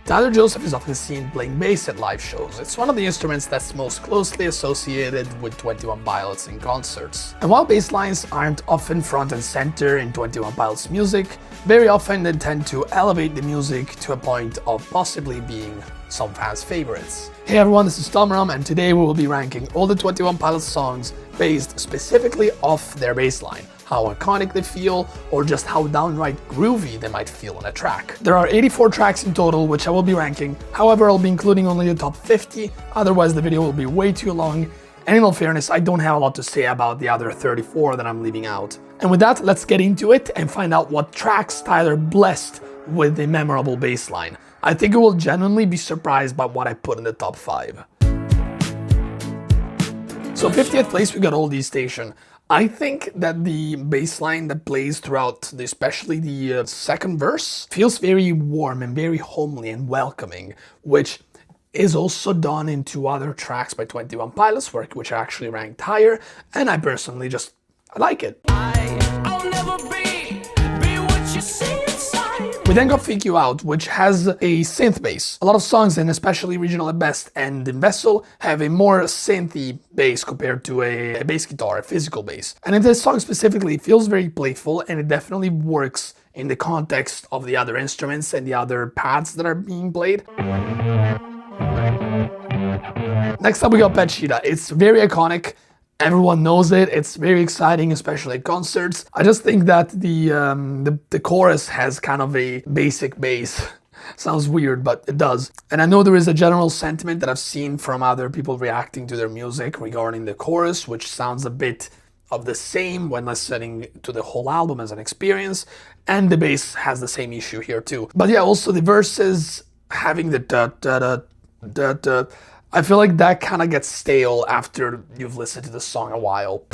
Tyler Joseph is often seen playing bass at live shows. It's one of the instruments that's most closely associated with 21 Pilots in concerts. And while bass lines aren't often front and center in 21 Pilots music, very often they tend to elevate the music to a point of possibly being some fans' favorites. Hey everyone, this is Tom Rom, and today we will be ranking all the 21 Pilots songs based specifically off their bass line, how iconic they feel, or just how downright groovy they might feel on a track. There are 84 tracks in total, which I will be ranking. However, I'll be including only the top 50, otherwise the video will be way too long. And in all fairness, I don't have a lot to say about the other 34 that I'm leaving out. And with that, let's get into it and find out what tracks Tyler blessed with a memorable bass line. I think you will genuinely be surprised by what I put in the top 5. So 50th place, we got Oldie Station. I think that the bass line that plays throughout, especially the second verse, feels very warm and very homely and welcoming, which is also done in 2 other tracks by 21 Pilots work, which are actually ranked higher, and I personally I like it. I'll never be what you see inside. We then got Fake You Out, which has a synth bass. A lot of songs, and especially Regional at Best and in Vessel, have a more synthy bass compared to a bass guitar, a physical bass. And in this song specifically, it feels very playful, and it definitely works in the context of the other instruments and the other pads that are being played. Next up we got Pet Cheetah. It's very iconic. Everyone knows it. It's very exciting, especially at concerts. I just think that the chorus has kind of a basic bass. Sounds weird, but it does. And I know there is a general sentiment that I've seen from other people reacting to their music regarding the chorus, which sounds a bit of the same when listening to the whole album as an experience. And the bass has the same issue here too. But yeah, also the verses having the da-da-da, I feel like that kind of gets stale after you've listened to the song a while.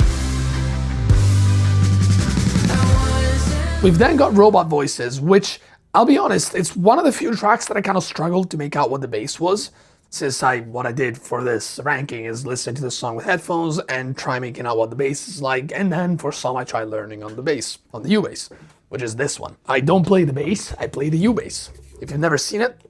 We've then got Robot Voices, which, I'll be honest, it's one of the few tracks that I kind of struggled to make out what the bass was, since what I did for this ranking is listen to the song with headphones and try making out what the bass is like, and then for some I try learning on the bass, on the U-bass, which is this one. I don't play the bass, I play the U-bass. If you've never seen it,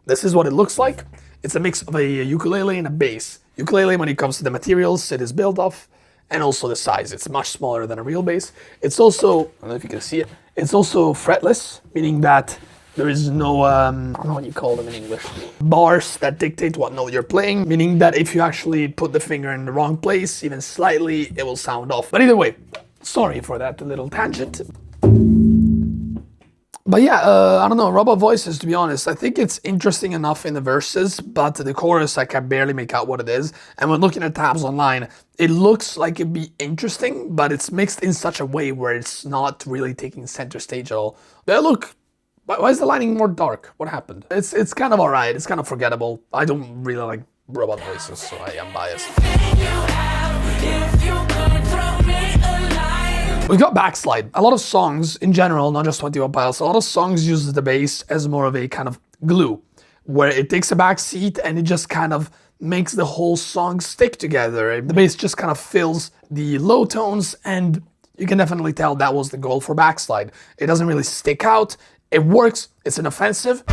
this is what it looks like. It's a mix of a ukulele and a bass. Ukulele, when it comes to the materials it is built of, and also the size. It's much smaller than a real bass. It's also, I don't know if you can see it, it's also fretless, meaning that there is no, I don't know what you call them in English, bars that dictate what note you're playing, meaning that if you actually put the finger in the wrong place, even slightly, it will sound off. But either way, sorry for that little tangent. But yeah, I don't know, Robot Voices, to be honest, I think it's interesting enough in the verses, but the chorus, I can barely make out what it is. And when looking at tabs online, it looks like it'd be interesting, but it's mixed in such a way where it's not really taking center stage at all. But look, why is the lining more dark? What happened? It's kind of alright, it's kind of forgettable. I don't really like Robot Voices, so I am biased. We've got Backslide. A lot of songs in general, not just 21 Pilots, a lot of songs use the bass as more of a kind of glue, where it takes a back seat and it just kind of makes the whole song stick together. The bass just kind of fills the low tones, and you can definitely tell that was the goal for Backslide. It doesn't really stick out, it works, it's inoffensive.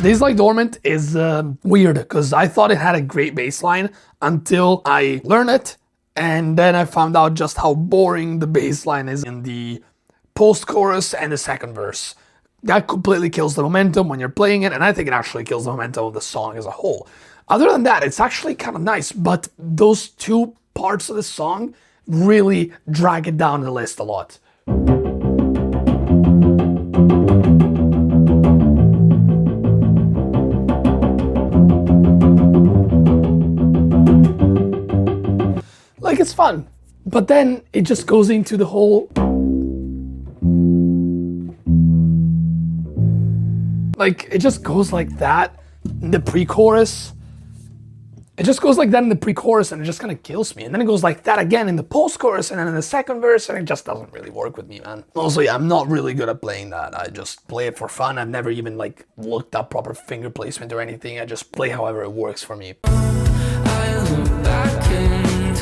Days Like Dormant is weird, because I thought it had a great bass line until I learned it, and then I found out just how boring the bass line is in the post-chorus and the second verse. That completely kills the momentum when you're playing it, and I think it actually kills the momentum of the song as a whole. Other than that, it's actually kind of nice, but those 2 parts of the song really drag it down the list a lot. Like, it's fun, but then it just goes into the whole, like, it just goes like that in the pre-chorus. It just goes like that in the pre-chorus, and it just kind of kills me. And then it goes like that again in the post-chorus, and then in the second verse, and it just doesn't really work with me, man. Also, yeah, I'm not really good at playing that. I just play it for fun. I've never even, like, looked up proper finger placement or anything. I just play however it works for me. I look back and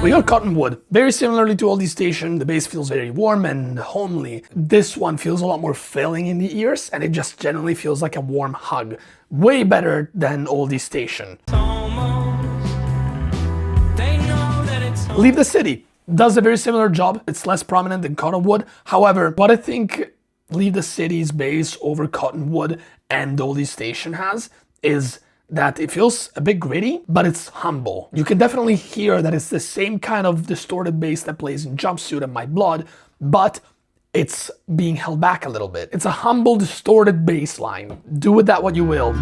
We got Cottonwood. Very similarly to Oldie Station, the bass feels very warm and homely. This one feels a lot more filling in the ears, and it just generally feels like a warm hug. Way better than Oldie Station. Leave the City does a very similar job. It's less prominent than Cottonwood. However, what I think Leave the City's bass over Cottonwood and Oldie Station has is that it feels a bit gritty, but it's humble. You can definitely hear that it's the same kind of distorted bass that plays in Jumpsuit and My Blood, but it's being held back a little bit. It's a humble, distorted bass line. Do with that what you will.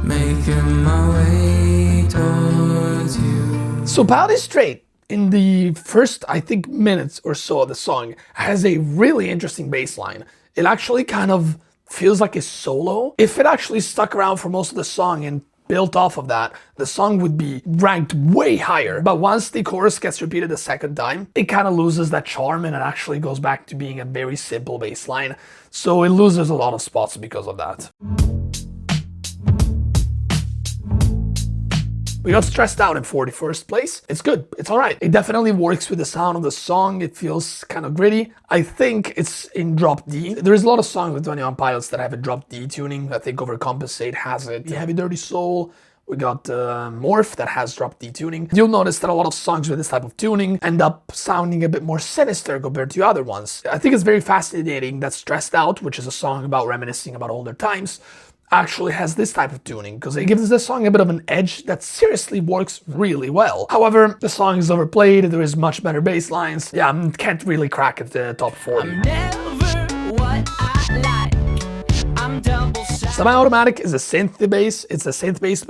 Making my way towards you. So Pally Straight, in the first, I think, minutes or so of the song, has a really interesting bass line. It actually kind of feels like a solo. If it actually stuck around for most of the song and built off of that, the song would be ranked way higher. But once the chorus gets repeated a second time, it kind of loses that charm and it actually goes back to being a very simple bass line. So it loses a lot of spots because of that. We got Stressed Out in 41st place. It's good, it's all right. It definitely works with the sound of the song. It feels kind of gritty. I think it's in drop D. There's a lot of songs with 21 Pilots that have a drop D tuning. I think Overcompensate has it. The Heavy Dirty Soul. We got Morph that has drop D tuning. You'll notice that a lot of songs with this type of tuning end up sounding a bit more sinister compared to other ones. I think it's very fascinating that Stressed Out, which is a song about reminiscing about older times, actually has this type of tuning, because it gives the song a bit of an edge that seriously works really well. However, the song is overplayed, there is much better bass lines. Yeah, can't really crack at the top 40. I'm never what I like. I'm double Semi-automatic is a synth bass. It's a synth bass.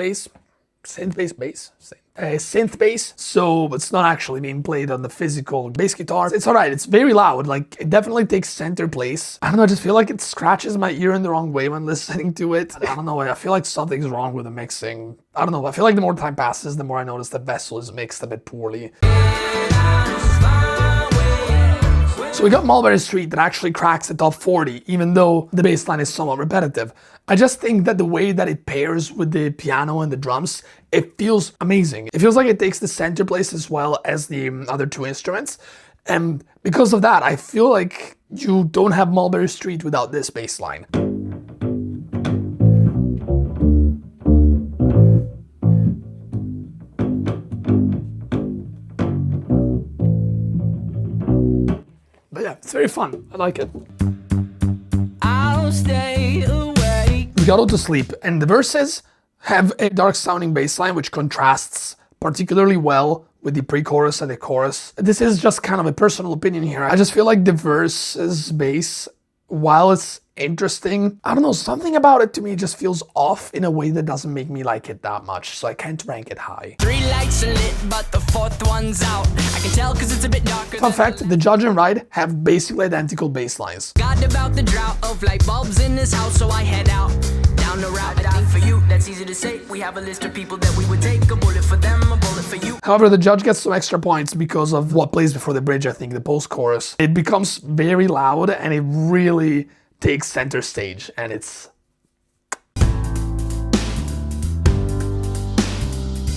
Synth bass, so it's not actually being played on the physical bass guitar. It's alright, it's very loud, like it definitely takes center place. I don't know, I just feel like it scratches my ear in the wrong way when listening to it. I don't know, I feel like something's wrong with the mixing. I don't know, I feel like the more time passes, the more I notice that Vessel is mixed a bit poorly. So we got Mulberry Street that actually cracks the top 40, even though the bass line is somewhat repetitive. I just think that the way that it pairs with the piano and the drums, it feels amazing. It feels like it takes the center place as well as the other two instruments. And because of that, I feel like you don't have Mulberry Street without this bass line. But yeah, it's very fun. I like it. I'll stay awake. We got Auto Sleep, and the verses have a dark sounding bass line which contrasts particularly well with the pre-chorus and the chorus. This is just kind of a personal opinion here. I just feel like the verses bass, while it's interesting, I don't know, something about it to me just feels off in a way that doesn't make me like it that much, so I can't rank it high. 3 lights are lit, but the 4th one's out. I can tell cause it's a bit darker. Fun fact, the Judge and Ride have basically identical bass lines. God about the drought of light bulbs in this house, so I head out down the route. I think for you, that's easy to say. We have a list of people that we would take. A bullet for them, a bullet for you. However, the Judge gets some extra points because of what plays before the bridge, I think, the post-chorus. It becomes very loud and it really takes center stage, and it's...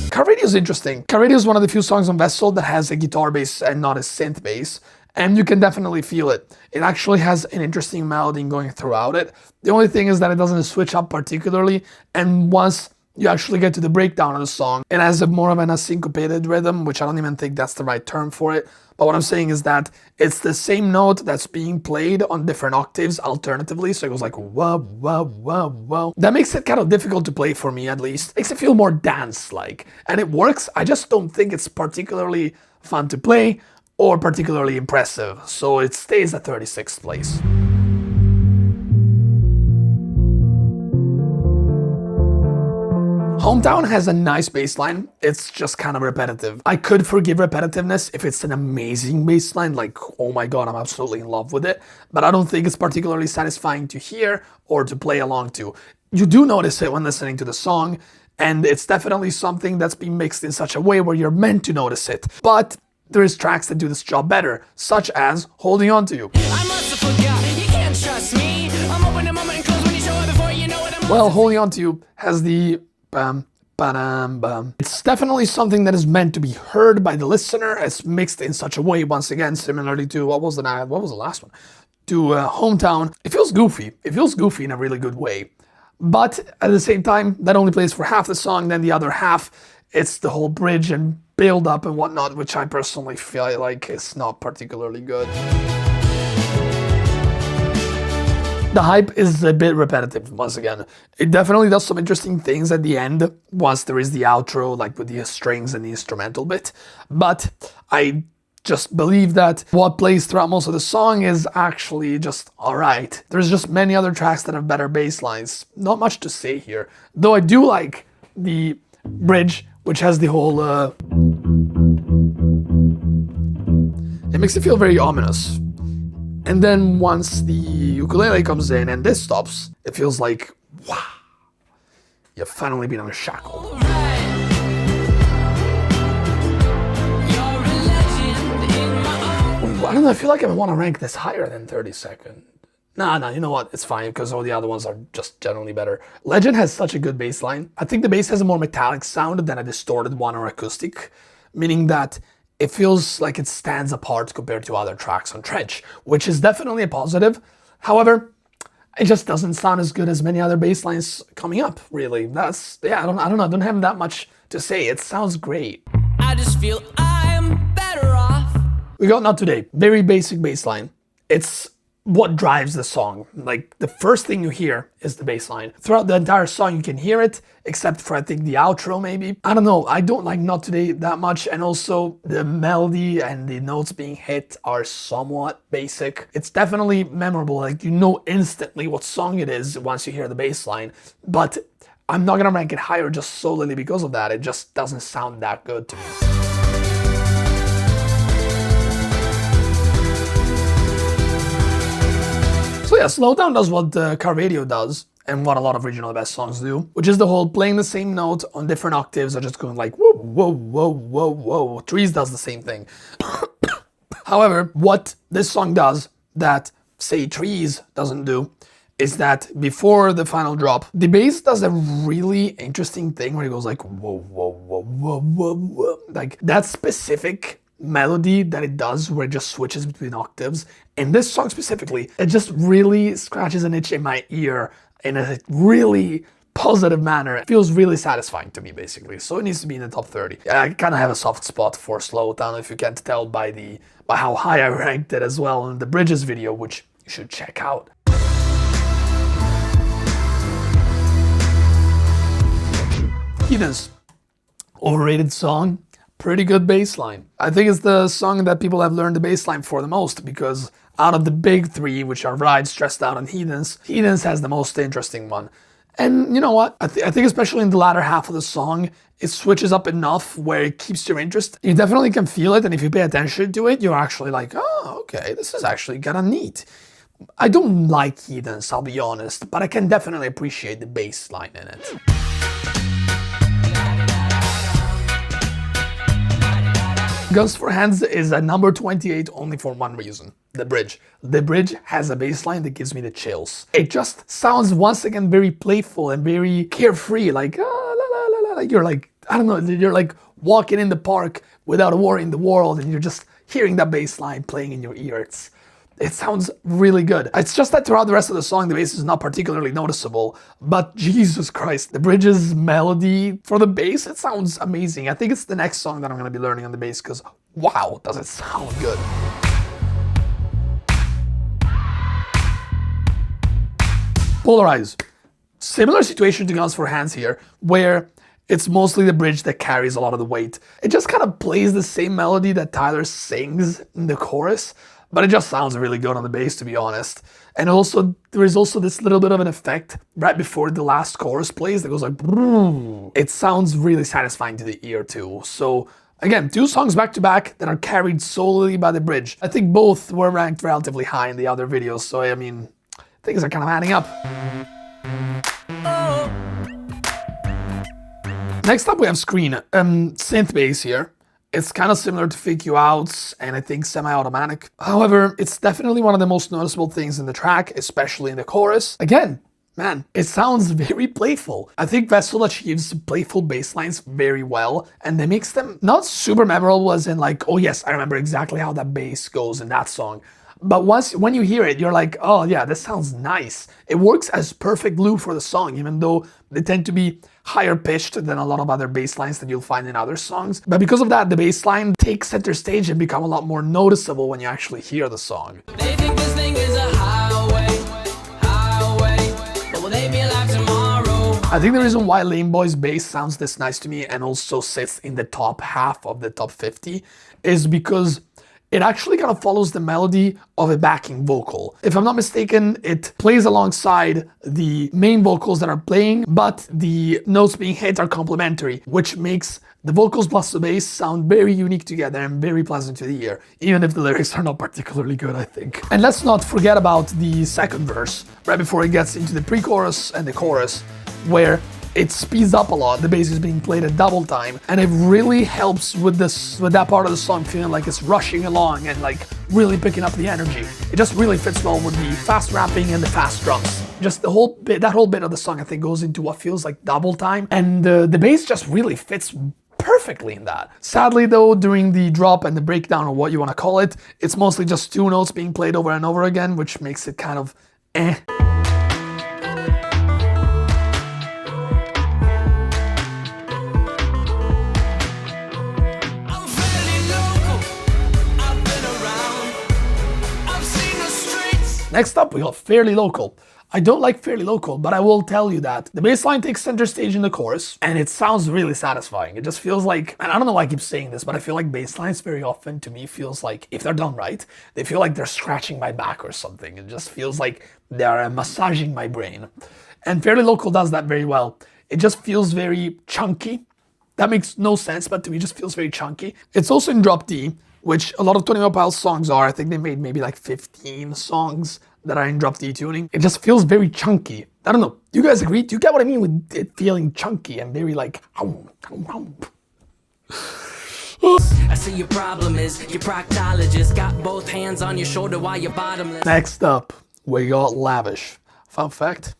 Car Radio is interesting. Car Radio is one of the few songs on Vessel that has a guitar bass and not a synth bass, and you can definitely feel it. It actually has an interesting melody going throughout it. The only thing is that it doesn't switch up particularly, and once you actually get to the breakdown of the song, it has more of an asyncopated rhythm, which I don't even think that's the right term for it. But what I'm saying is that it's the same note that's being played on different octaves alternatively, so it goes like whoa, whoa, whoa, whoa. That makes it kind of difficult to play for me, at least. Makes it feel more dance-like. And it works, I just don't think it's particularly fun to play or particularly impressive, so it stays at 36th place. Hometown has a nice bass line, it's just kind of repetitive. I could forgive repetitiveness if it's an amazing bass line, like, oh my god, I'm absolutely in love with it, but I don't think it's particularly satisfying to hear or to play along to. You do notice it when listening to the song, and it's definitely something that's been mixed in such a way where you're meant to notice it, but there is tracks that do this job better, such as Holding On To You. I must have forgot, you can't trust me. I'm open a moment and close when you show it before you know it. Well, Holding On To You has the Ba-dum-bum. It's definitely something that is meant to be heard by the listener. It's mixed in such a way, once again, similarly to, what was the last one? To Hometown. It feels goofy. It feels goofy in a really good way. But at the same time, that only plays for half the song, then the other half, it's the whole bridge and build up and whatnot, which I personally feel like is not particularly good. The hype is a bit repetitive, once again. It definitely does some interesting things at the end, once there is the outro, like with the strings and the instrumental bit. But I just believe that what plays throughout most of the song is actually just alright. There's just many other tracks that have better bass lines. Not much to say here. Though I do like the bridge, which has the whole... It makes it feel very ominous. And then once the ukulele comes in and this stops, it feels like, wow, you've finally been unshackled. I don't know, I feel like I want to rank this higher than 32nd. Nah, you know what? It's fine, because all the other ones are just generally better. Legend has such a good bass line. I think the bass has a more metallic sound than a distorted one or acoustic, meaning that it feels like it stands apart compared to other tracks on Trench, which is definitely a positive. However, it just doesn't sound as good as many other bass lines coming up, really. That's, yeah, I don't know, I don't have that much to say. It sounds great. I just feel I'm better off. We got Not Today, very basic bass line. It's what drives the song. Like, the first thing you hear is the bass line. Throughout the entire song you can hear it, except for I think the outro maybe. I don't know, I don't like Not Today that much, and also the melody and the notes being hit are somewhat basic. It's definitely memorable, like you know instantly what song it is once you hear the bass line, but I'm not gonna rank it higher just solely because of that. It just doesn't sound that good to me. So yeah, Slowdown does what Carvadio does, and what a lot of regional best songs do, which is the whole playing the same note on different octaves or just going like whoa, whoa, whoa, whoa, whoa. Trees does the same thing. However, what this song does that, say, Trees doesn't do, is that before the final drop, the bass does a really interesting thing where it goes like whoa, whoa, whoa, whoa, whoa, whoa. Like that specific melody that it does where it just switches between octaves. In this song specifically, it just really scratches an itch in my ear in a really positive manner. It feels really satisfying to me, basically. So it needs to be in the top 30. I kind of have a soft spot for Slowdown, if you can't tell by how high I ranked it as well in the Bridges video, which you should check out. Heathens, overrated song. Pretty good bass line. I think it's the song that people have learned the bass line for the most, because out of the big three, which are Ride, Stressed Out, and Heathens, Heathens has the most interesting one. And you know what? I think especially in the latter half of the song, it switches up enough where it keeps your interest. You definitely can feel it, and if you pay attention to it, you're actually like, oh, okay, this is actually kinda neat. I don't like Heathens, I'll be honest, but I can definitely appreciate the bass line in it. Guns for Hands is a number 28 only for one reason, the bridge. The bridge has a bass line that gives me the chills. It just sounds once again very playful and very carefree, like, ah, la, la, la, la. Like you're like, I don't know, you're like walking in the park without a worry in the world, and you're just hearing that bass line playing in your ear. It sounds really good. It's just that throughout the rest of the song, the bass is not particularly noticeable, but Jesus Christ, the bridge's melody for the bass, it sounds amazing. I think it's the next song that I'm gonna be learning on the bass, because wow, does it sound good. Polarize. Similar situation to Guns for Hands here, where it's mostly the bridge that carries a lot of the weight. It just kind of plays the same melody that Tyler sings in the chorus, but it just sounds really good on the bass, to be honest. And also, there is also this little bit of an effect right before the last chorus plays that goes like, brrr. It sounds really satisfying to the ear too. So again, two songs back to back that are carried solely by the bridge. I think both were ranked relatively high in the other videos, so I mean, things are kind of adding up. Next up we have Screen, synth bass here. It's kind of similar to Fake You Out's, and I think semi-automatic. However, it's definitely one of the most noticeable things in the track, especially in the chorus. Again, man, it sounds very playful. I think Vessel achieves playful bass lines very well, and that makes them not super memorable as in like, oh yes, I remember exactly how that bass goes in that song. But when you hear it, you're like, oh yeah, this sounds nice. It works as perfect glue for the song, even though they tend to be higher pitched than a lot of other bass lines that you'll find in other songs. But because of that, the bass line takes center stage and become a lot more noticeable when you actually hear the song. They think this thing is a highway, but will they be alive tomorrow? I think the reason why Lame Boy's bass sounds this nice to me and also sits in the top half of the top 50 is because it actually kind of follows the melody of a backing vocal. If I'm not mistaken, it plays alongside the main vocals that are playing, but the notes being hit are complementary, which makes the vocals plus the bass sound very unique together and very pleasant to the ear, even if the lyrics are not particularly good, I think. And let's not forget about the second verse, right before it gets into the pre-chorus and the chorus, where it speeds up a lot. The bass is being played at double time, and it really helps with that part of the song feeling like it's rushing along and like really picking up the energy. It just really fits well with the fast rapping and the fast drums. Just the whole bit, that whole bit of the song, I think, goes into what feels like double time, and the bass just really fits perfectly in that. Sadly though, during the drop and the breakdown, or what you want to call it, it's mostly just two notes being played over and over again, which makes it kind of eh. Next up, we got Fairly Local. I don't like Fairly Local, but I will tell you that the bass line takes center stage in the chorus, and it sounds really satisfying. It just feels like, and I don't know why I keep saying this, but I feel like bass lines very often, to me, feels like, if they're done right, they feel like they're scratching my back or something. It just feels like they're massaging my brain. And Fairly Local does that very well. It just feels very chunky. That makes no sense, but to me, it just feels very chunky. It's also in drop D, which a lot of 21 Pilots songs are. I think they made maybe like 15 songs that are in drop D tuning. It just feels very chunky. I don't know. Do you guys agree? Do you get what I mean with it feeling chunky and very like... I see your problem is your proctologist got both hands on your shoulder while you're bottomless. Next up, we got Lavish. Fun fact,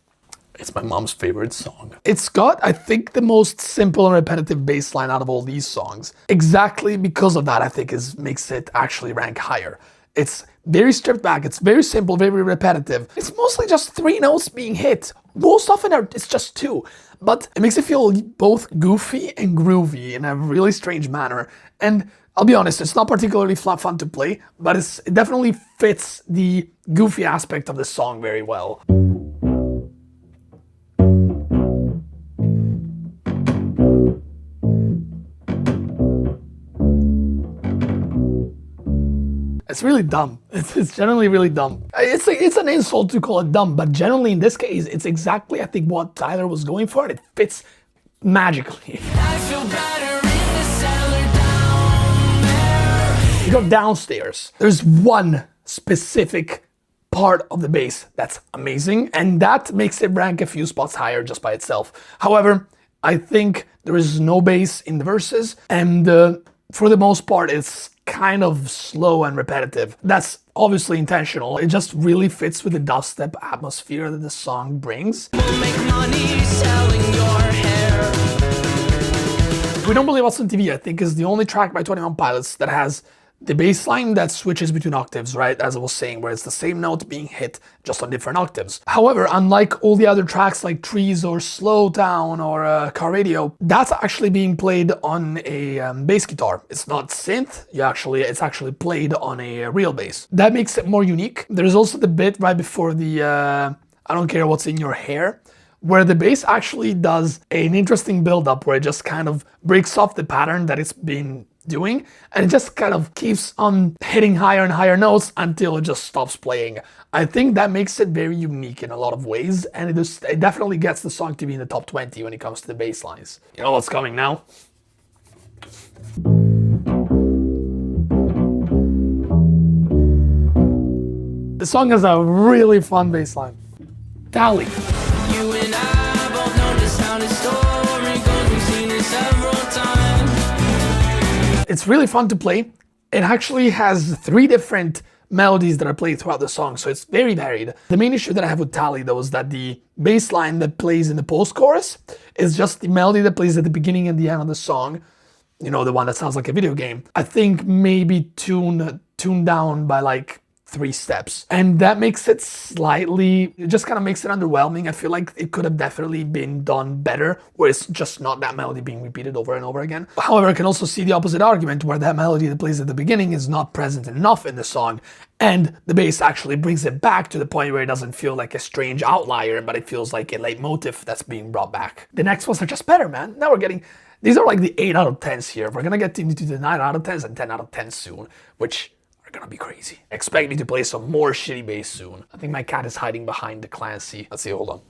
it's my mom's favorite song. It's got, I think, the most simple and repetitive bass line out of all these songs. Exactly because of that, I think, makes it actually rank higher. It's very stripped back, it's very simple, very repetitive. It's mostly just three notes being hit. Most often it's just two, but it makes it feel both goofy and groovy in a really strange manner. And I'll be honest, it's not particularly fun to play, but it definitely fits the goofy aspect of the song very well. It's really dumb. It's generally really dumb. It's an insult to call it dumb, but generally in this case, it's exactly, I think, what Tyler was going for, and it fits magically. I feel better in the cellar down there. You go downstairs. There's one specific part of the bass that's amazing, and that makes it rank a few spots higher just by itself. However, I think there is no bass in the verses, and for the most part, it's kind of slow and repetitive. That's obviously intentional. It just really fits with the dubstep atmosphere that the song brings. We'll make money selling your hair. We Don't Believe Us on TV, I think, is the only track by 21 Pilots that has the bass line that switches between octaves, right? As I was saying, where it's the same note being hit just on different octaves. However, unlike all the other tracks like Trees or Slow Down or Car Radio, that's actually being played on a bass guitar. It's not synth, it's actually played on a real bass. That makes it more unique. There's also the bit right before the I don't care what's in your hair, where the bass actually does an interesting build-up where it just kind of breaks off the pattern that it's been doing, and it just kind of keeps on hitting higher and higher notes until it just stops playing. I think that makes it very unique in a lot of ways, and it definitely gets the song to be in the top 20 when it comes to the bass lines. You know what's coming now? The song has a really fun bass line. Tally. You and I both know this how the story goes. We've seen it several times. It's really fun to play. It actually has 3 different melodies that are played throughout the song, so it's very varied. The main issue that I have with Tally, though, is that the bass line that plays in the post-chorus is just the melody that plays at the beginning and the end of the song. You know, the one that sounds like a video game. I think maybe tuned down by like 3 steps. And that makes it it just kind of makes it underwhelming. I feel like it could have definitely been done better, where it's just not that melody being repeated over and over again. However, I can also see the opposite argument, where that melody that plays at the beginning is not present enough in the song, and the bass actually brings it back to the point where it doesn't feel like a strange outlier, but it feels like a leitmotif that's being brought back. The next ones are just better, man. Now we're getting... These are like the 8 out of 10s here. We're gonna get into the 9 out of 10s and 10 out of 10 soon, which are gonna be crazy. Expect me to play some more shitty bass soon. I think my cat is hiding behind the Clancy. Let's see, hold on.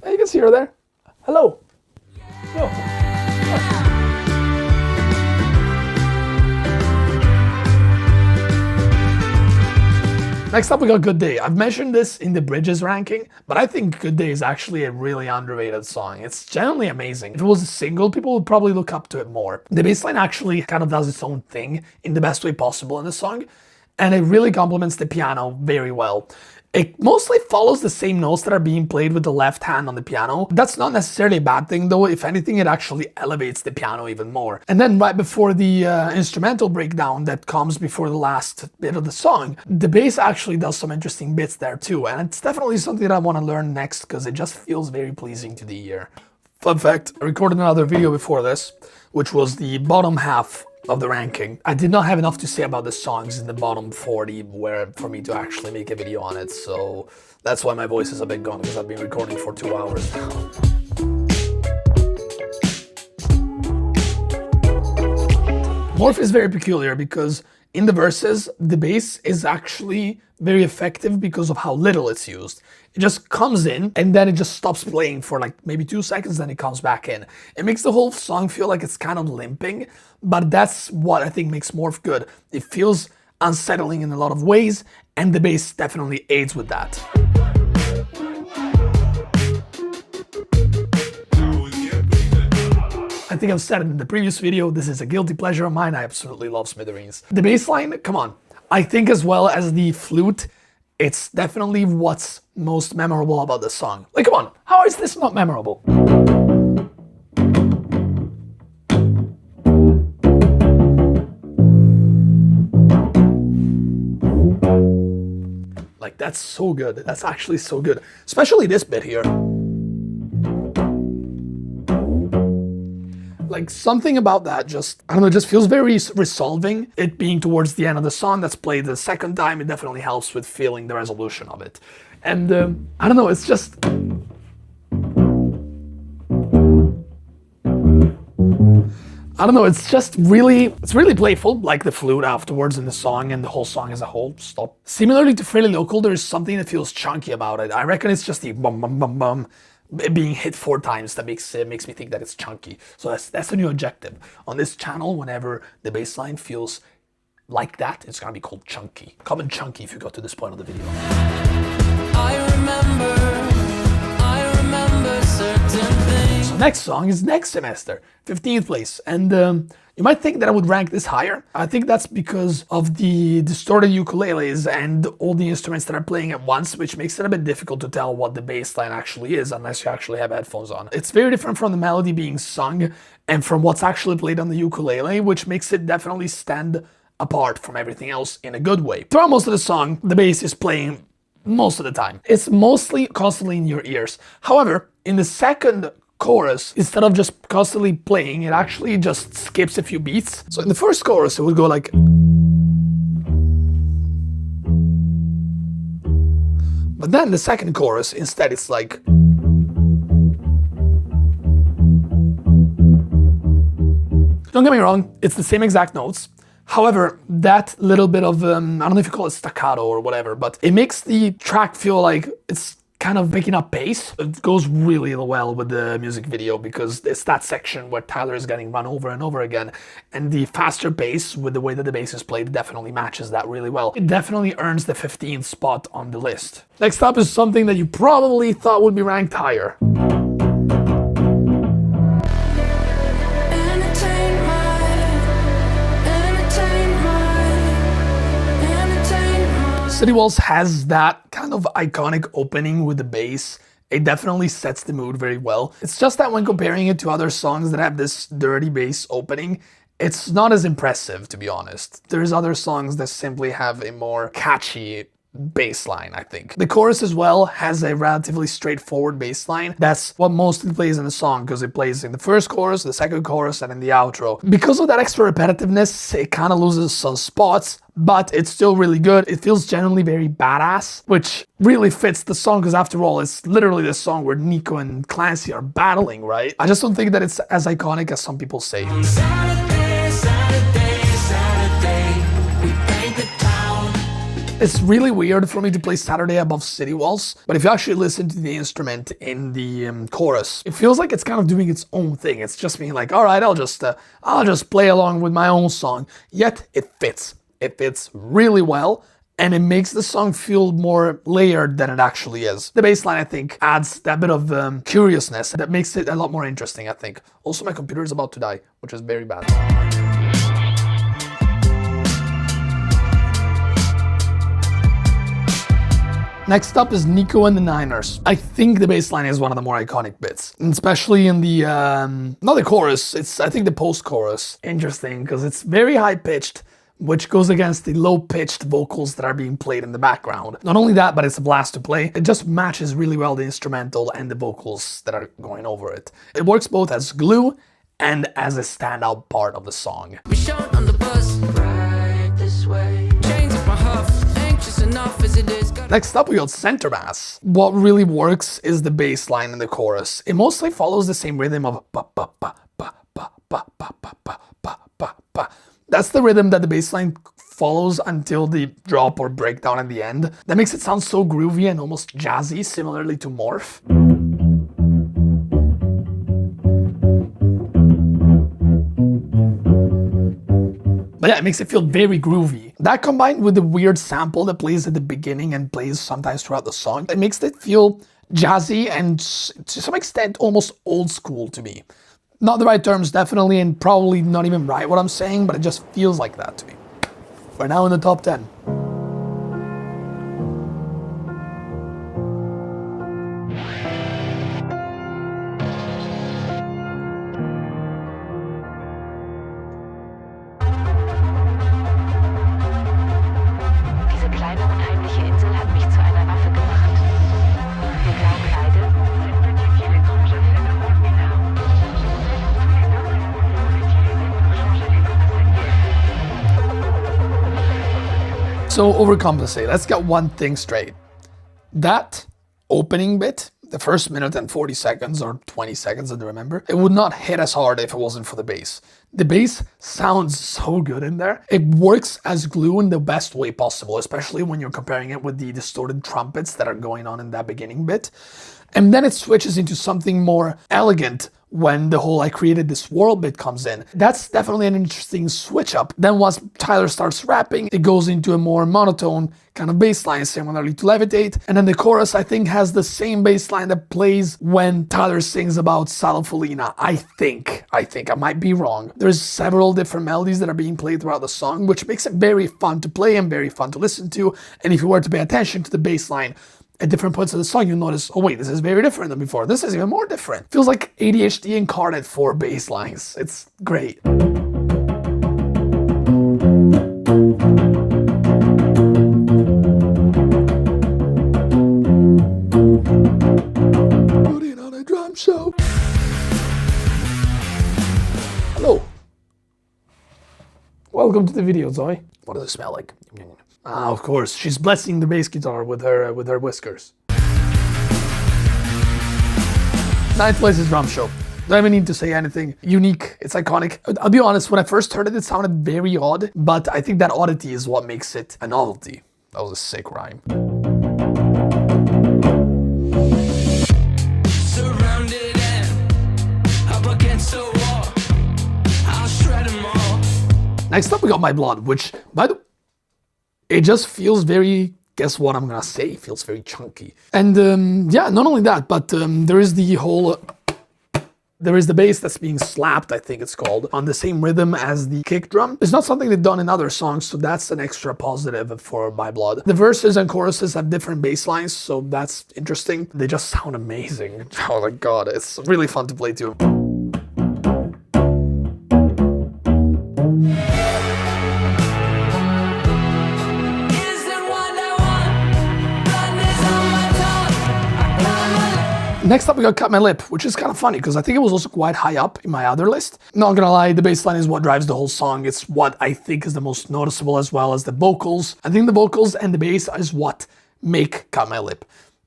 Hey, you can see her there. Hello. Hello. Next up, we got Good Day. I've mentioned this in the Bridges ranking, but I think Good Day is actually a really underrated song. It's genuinely amazing. If it was a single, people would probably look up to it more. The bassline actually kind of does its own thing in the best way possible in the song, and it really complements the piano very well. It mostly follows the same notes that are being played with the left hand on the piano. That's not necessarily a bad thing, though. If anything, it actually elevates the piano even more. And then right before the instrumental breakdown that comes before the last bit of the song, the bass actually does some interesting bits there too. And it's definitely something that I want to learn next, because it just feels very pleasing to the ear. Fun fact, I recorded another video before this, which was the bottom half of the ranking. I did not have enough to say about the songs in the bottom 40 for me to actually make a video on it, so that's why my voice is a bit gone, because I've been recording for 2 hours now. Morph is very peculiar because in the verses, the bass is actually very effective because of how little it's used. It just comes in and then it just stops playing for like maybe 2 seconds, then it comes back in. It makes the whole song feel like it's kind of limping, but that's what I think makes Morph good. It feels unsettling in a lot of ways, and the bass definitely aids with that. I think I've said it in the previous video, this is a guilty pleasure of mine. I absolutely love Smithereens. The bass line, come on. I think as well as the flute, it's definitely what's most memorable about the song. Like, come on, how is this not memorable? Like, that's so good. That's actually so good. Especially this bit here. Like, something about that just, I don't know, just feels very resolving. It being towards the end of the song that's played the second time, it definitely helps with feeling the resolution of it. And I don't know, it's just... I don't know, it's just really, it's really playful, like the flute afterwards in the song and the whole song as a whole. Stop. Similarly to Fairly Local, there's something that feels chunky about it. I reckon it's just the bum bum bum bum being hit 4 times that makes me think that it's chunky. So that's a new objective. On this channel, whenever the bass line feels like that, it's gonna be called chunky. Comment chunky if you got to this point of the video. I remember certain things. So next song is Next Semester, 15th place. And you might think that I would rank this higher. I think that's because of the distorted ukuleles and all the instruments that are playing at once, which makes it a bit difficult to tell what the bass line actually is unless you actually have headphones on. It's very different from the melody being sung and from what's actually played on the ukulele, which makes it definitely stand apart from everything else in a good way. Throughout most of the song, the bass is playing most of the time. It's mostly constantly in your ears. However, in the second chorus, instead of just constantly playing, it actually just skips a few beats. So in the first chorus, it would go like... But then the second chorus, instead, it's like... Don't get me wrong, it's the same exact notes. However, that little bit of, I don't know if you call it staccato or whatever, but it makes the track feel like it's kind of picking up pace. It goes really well with the music video because it's that section where Tyler is getting run over and over again, and the faster pace with the way that the bass is played definitely matches that really well. It definitely earns the 15th spot on the list. Next up is something that you probably thought would be ranked higher. City Walls has that kind of iconic opening with the bass. It definitely sets the mood very well. It's just that when comparing it to other songs that have this dirty bass opening, it's not as impressive, to be honest. There's other songs that simply have a more catchy bass line, I think. The chorus as well has a relatively straightforward bass line. That's what mostly plays in the song, because it plays in the first chorus, the second chorus, and in the outro. Because of that extra repetitiveness, it kind of loses some spots, but it's still really good. It feels genuinely very badass, which really fits the song, because after all, it's literally the song where Nico and Clancy are battling, right? I just don't think that it's as iconic as some people say. It's really weird for me to play Saturday above City Walls, but if you actually listen to the instrument in the chorus, it feels like it's kind of doing its own thing. It's just being like, all right, I'll just play along with my own song. Yet it fits. It fits really well, and it makes the song feel more layered than it actually is. The bass line, I think, adds that bit of curiousness that makes it a lot more interesting, I think. Also, my computer is about to die, which is very bad. Next up is Nico and the Niners. I think the bass line is one of the more iconic bits, especially in the, not the chorus, it's I think the post-chorus. Interesting, because it's very high-pitched, which goes against the low-pitched vocals that are being played in the background. Not only that, but it's a blast to play. It just matches really well the instrumental and the vocals that are going over it. It works both as glue and as a standout part of the song. We showed on the bus right this way. Chains of my huff, anxious enough as it is. Next up, we got center bass. What really works is the bass line in the chorus. It mostly follows the same rhythm of ba ba ba ba ba ba ba ba ba ba ba ba. That's the rhythm that the bass line follows until the drop or breakdown at the end. That makes it sound so groovy and almost jazzy, similarly to Morph. But yeah, it makes it feel very groovy. That combined with the weird sample that plays at the beginning and plays sometimes throughout the song, it makes it feel jazzy and to some extent almost old school to me. Not the right terms, definitely, and probably not even right what I'm saying, but it just feels like that to me. We're now in the top 10. So overcompensate, let's get one thing straight. That opening bit, the first minute and 40 seconds or 20 seconds, I don't remember, it would not hit as hard if it wasn't for the bass. The bass sounds so good in there. It works as glue in the best way possible, especially when you're comparing it with the distorted trumpets that are going on in that beginning bit. And then it switches into something more elegant when the whole I created this world bit comes in. That's definitely an interesting switch up. Then once Tyler starts rapping, it goes into a more monotone kind of bass line, similarly to Levitate. And then the chorus, I think, has the same bass line that plays when Tyler sings about Salafolina. I think, I might be wrong. There's several different melodies that are being played throughout the song, which makes it very fun to play and very fun to listen to. And if you were to pay attention to the bass line, at different points of the song, you'll notice, oh wait, this is very different than before. This is even more different. Feels like ADHD incarnate for bass lines. It's great. Putting on a drum show. Hello. Welcome to the video, Zoe. What does it smell like? Ah, of course, she's blessing the bass guitar with her whiskers. Ninth place is Drum Show. Don't even need to say anything. Unique, it's iconic. I'll be honest, when I first heard it, it sounded very odd, but I think that oddity is what makes it a novelty. That was a sick rhyme. Surrounded and up against the wall, I'll shred them all. Next up, we got My Blood, which, by the way, it just feels very, guess what I'm gonna say, feels very chunky. And yeah, not only that, but there is the whole There is the bass that's being slapped, I think it's called, on the same rhythm as the kick drum. It's not something they've done in other songs, so that's an extra positive for My Blood. The verses and choruses have different bass lines, so that's interesting. They just sound amazing. Oh my god, it's really fun to play too. Next up we got Cut My Lip, which is kind of funny because I think it was also quite high up in my other list. Not gonna lie, the bass line is what drives the whole song. It's what I think is the most noticeable, as well as the vocals. I think the vocals and the bass is what make Cut My Lip.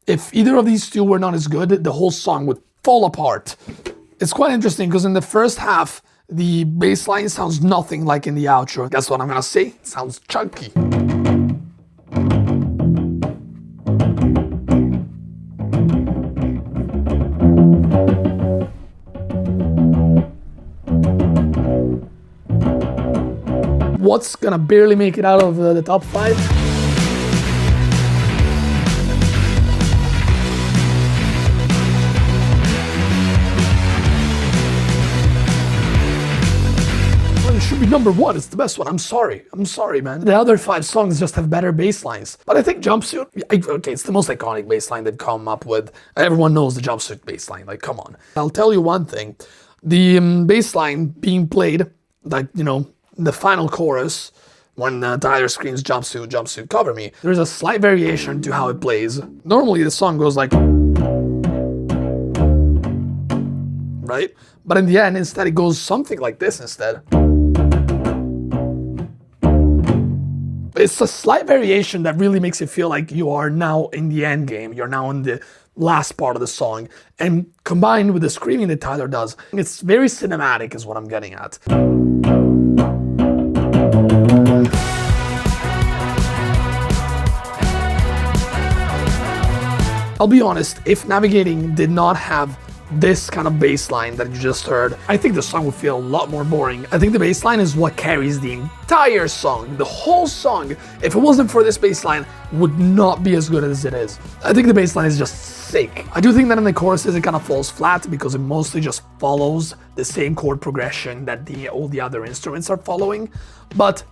If either of these two were not as good, the whole song would fall apart. It's quite interesting because in the first half, the bass line sounds nothing like in the outro. Guess what I'm gonna say? It sounds chunky. What's gonna barely make it out of the top 5? Well, it should be number 1. It's the best one. I'm sorry, man. The other 5 songs just have better bass lines. But I think Jumpsuit, okay, it's the most iconic bass line they've come up with. Everyone knows the Jumpsuit bass line, like, come on. I'll tell you one thing. The bass line being played, like, you know, the final chorus, when Tyler screams jumpsuit, jumpsuit, cover me, there's a slight variation to how it plays. Normally the song goes like, right? But in the end, instead it goes something like this instead. It's a slight variation that really makes it feel like you are now in the end game. You're now in the last part of the song. And combined with the screaming that Tyler does, it's very cinematic is what I'm getting at. I'll be honest, if Navigating did not have this kind of bass line that you just heard, I think the song would feel a lot more boring. I think the bass line is what carries the entire song. The whole song, if it wasn't for this bass line, would not be as good as it is. I think the bass line is just sick. I do think that in the choruses it kind of falls flat because it mostly just follows the same chord progression that all the other instruments are following. But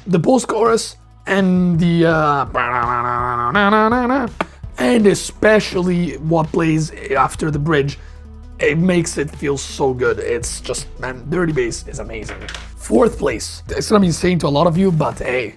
the post-chorus and the and especially what plays after the bridge, it makes it feel so good. It's just, man, Dirty Bass is amazing. 4th place. It's gonna be insane to a lot of you, but hey.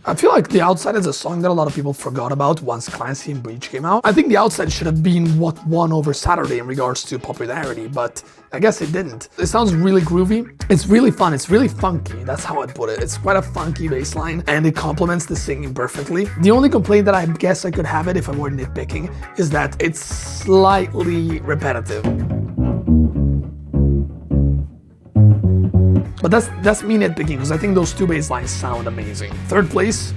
I feel like The Outside is a song that a lot of people forgot about once Clancy and Breach came out. I think The Outside should have been what won over Saturday in regards to popularity, but I guess it didn't. It sounds really groovy. It's really fun. It's really funky. That's how I'd put it. It's quite a funky bass line, and it complements the singing perfectly. The only complaint that I guess I could have it if I were nitpicking is that it's slightly repetitive. But that's me nitpicking because I think those 2 bass lines sound amazing. 3rd place,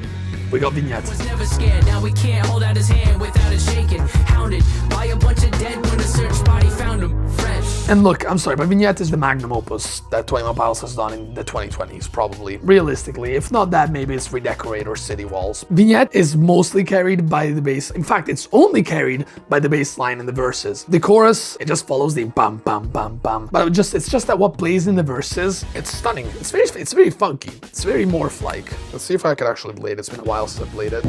we got Vignette. Was never scared, now we can't hold out his hand without it shaking. Hounded by a bunch of dead when a search body found him fresh. And look, I'm sorry, but Vignette is the magnum opus that 21 Pilots has done in the 2020s, probably. Realistically, if not that, maybe it's Redecorate or City Walls. Vignette is mostly carried by the bass. In fact, it's only carried by the bass line in the verses. The chorus, it just follows the bam, bam, bam, bam. But it's just that what plays in the verses, it's stunning. It's very funky. It's very Morph-like. Let's see if I can actually play it. It's been a while since I played it.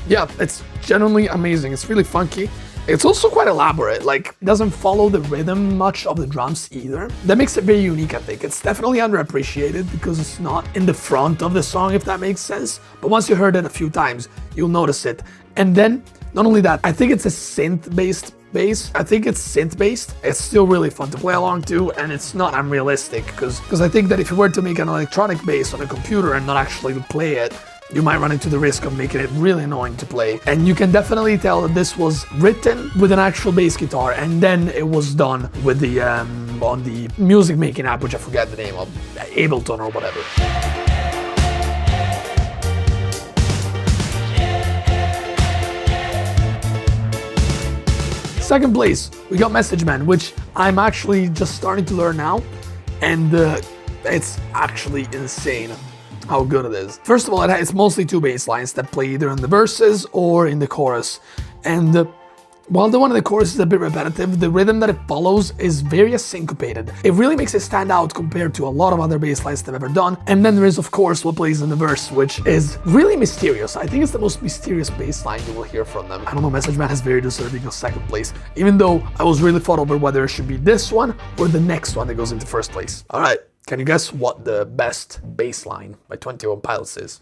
Yeah, it's genuinely amazing. It's really funky. It's also quite elaborate, like, it doesn't follow the rhythm much of the drums either. That makes it very unique, I think. It's definitely underappreciated because it's not in the front of the song, if that makes sense. But once you heard it a few times, you'll notice it. And then, not only that, I think it's a synth-based bass. I think it's synth-based. It's still really fun to play along to, and it's not unrealistic, because I think that if you were to make an electronic bass on a computer and not actually play it, you might run into the risk of making it really annoying to play. And you can definitely tell that this was written with an actual bass guitar, and then it was done with the on the music making app, which I forget the name of, Ableton or whatever. Second place, we got Message Man, which I'm actually just starting to learn now, and it's actually insane how good it is. First of all, it's mostly two bass lines that play either in the verses or in the chorus, and while the one in the chorus is a bit repetitive, the rhythm that it follows is very syncopated. It really makes it stand out compared to a lot of other bass lines they've ever done. And then there is, of course, what plays in the verse, which is really mysterious. I think it's the most mysterious bass line you will hear from them. I don't know, Message Man is very deserving of second place, even though I was really fought over whether it should be this one or the next one that goes into first place. All right, can you guess what the best bass line by 21 Pilots is?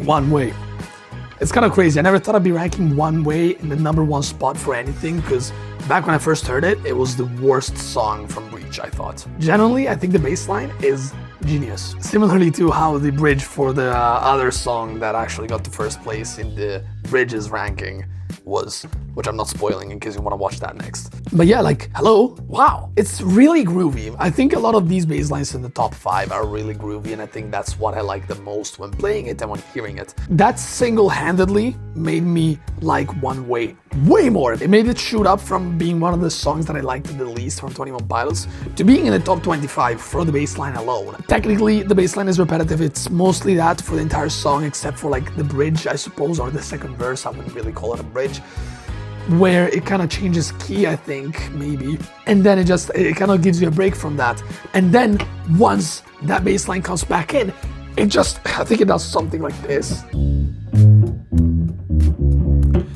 One Way. It's kind of crazy. I never thought I'd be ranking One Way in the #1 spot for anything, because back when I first heard it, it was the worst song from Breach, I thought. Generally, I think the bass line is genius. Similarly to how the bridge for the other song that actually got to first place in the Bridges ranking was, which I'm not spoiling in case you want to watch that next. But yeah, like, hello, wow, it's really groovy. I think a lot of these bass lines in the top 5 are really groovy, and I think that's what I like the most when playing it and when hearing it. That single-handedly made me like One Way way more. It made it shoot up from being one of the songs that I liked the least from 21 Pilots to being in the top 25 for the bass line alone. Technically, the bass line is repetitive. It's mostly that for the entire song, except for like the bridge, I suppose, or the second verse. I wouldn't really call it a bridge, where it kind of changes key, I think, maybe. And then it kind of gives you a break from that. And then once that bass line comes back in, I think it does something like this.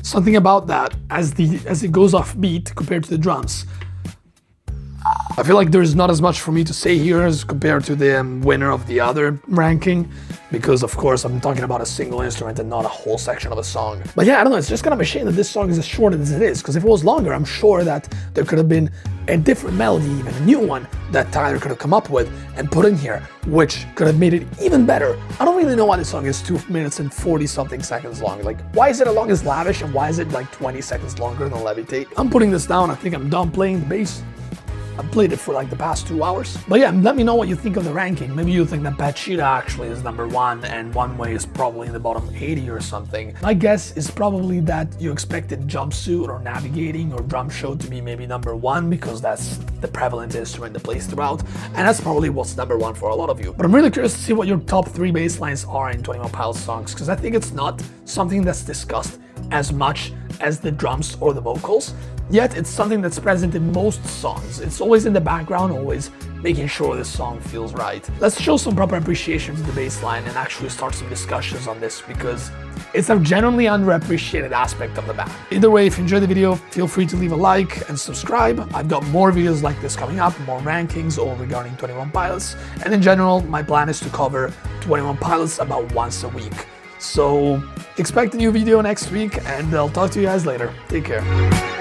Something about that as it goes off beat compared to the drums. I feel like there's not as much for me to say here as compared to the winner of the other ranking, because of course I'm talking about a single instrument and not a whole section of a song. But yeah, I don't know, it's just kind of a shame that this song is as short as it is, because if it was longer, I'm sure that there could have been a different melody, even a new one, that Tyler could have come up with and put in here, which could have made it even better. I don't really know why this song is 2 minutes and 40 something seconds long. Like, why is it as long as Lavish, and why is it like 20 seconds longer than Levitate? I'm putting this down. I think I'm done playing the bass. I've played it for like the past 2 hours. But yeah, let me know what you think of the ranking. Maybe you think that Bad Cheetah actually is #1 and One Way is probably in the bottom 80 or something. My guess is probably that you expected Jumpsuit or Navigating or Drum Show to be maybe #1, because that's the prevalent instrument that plays throughout, and that's probably what's #1 for a lot of you. But I'm really curious to see what your top 3 bass lines are in 21 Pilots songs, because I think it's not something that's discussed as much as the drums or the vocals, yet it's something that's present in most songs. It's always in the background, always making sure the song feels right. Let's show some proper appreciation to the bass line and actually start some discussions on this, because it's a genuinely underappreciated aspect of the band. Either way, if you enjoyed the video, feel free to leave a like and subscribe. I've got more videos like this coming up, more rankings all regarding 21 Pilots, and in general, my plan is to cover 21 Pilots about once a week. So expect a new video next week, and I'll talk to you guys later. Take care.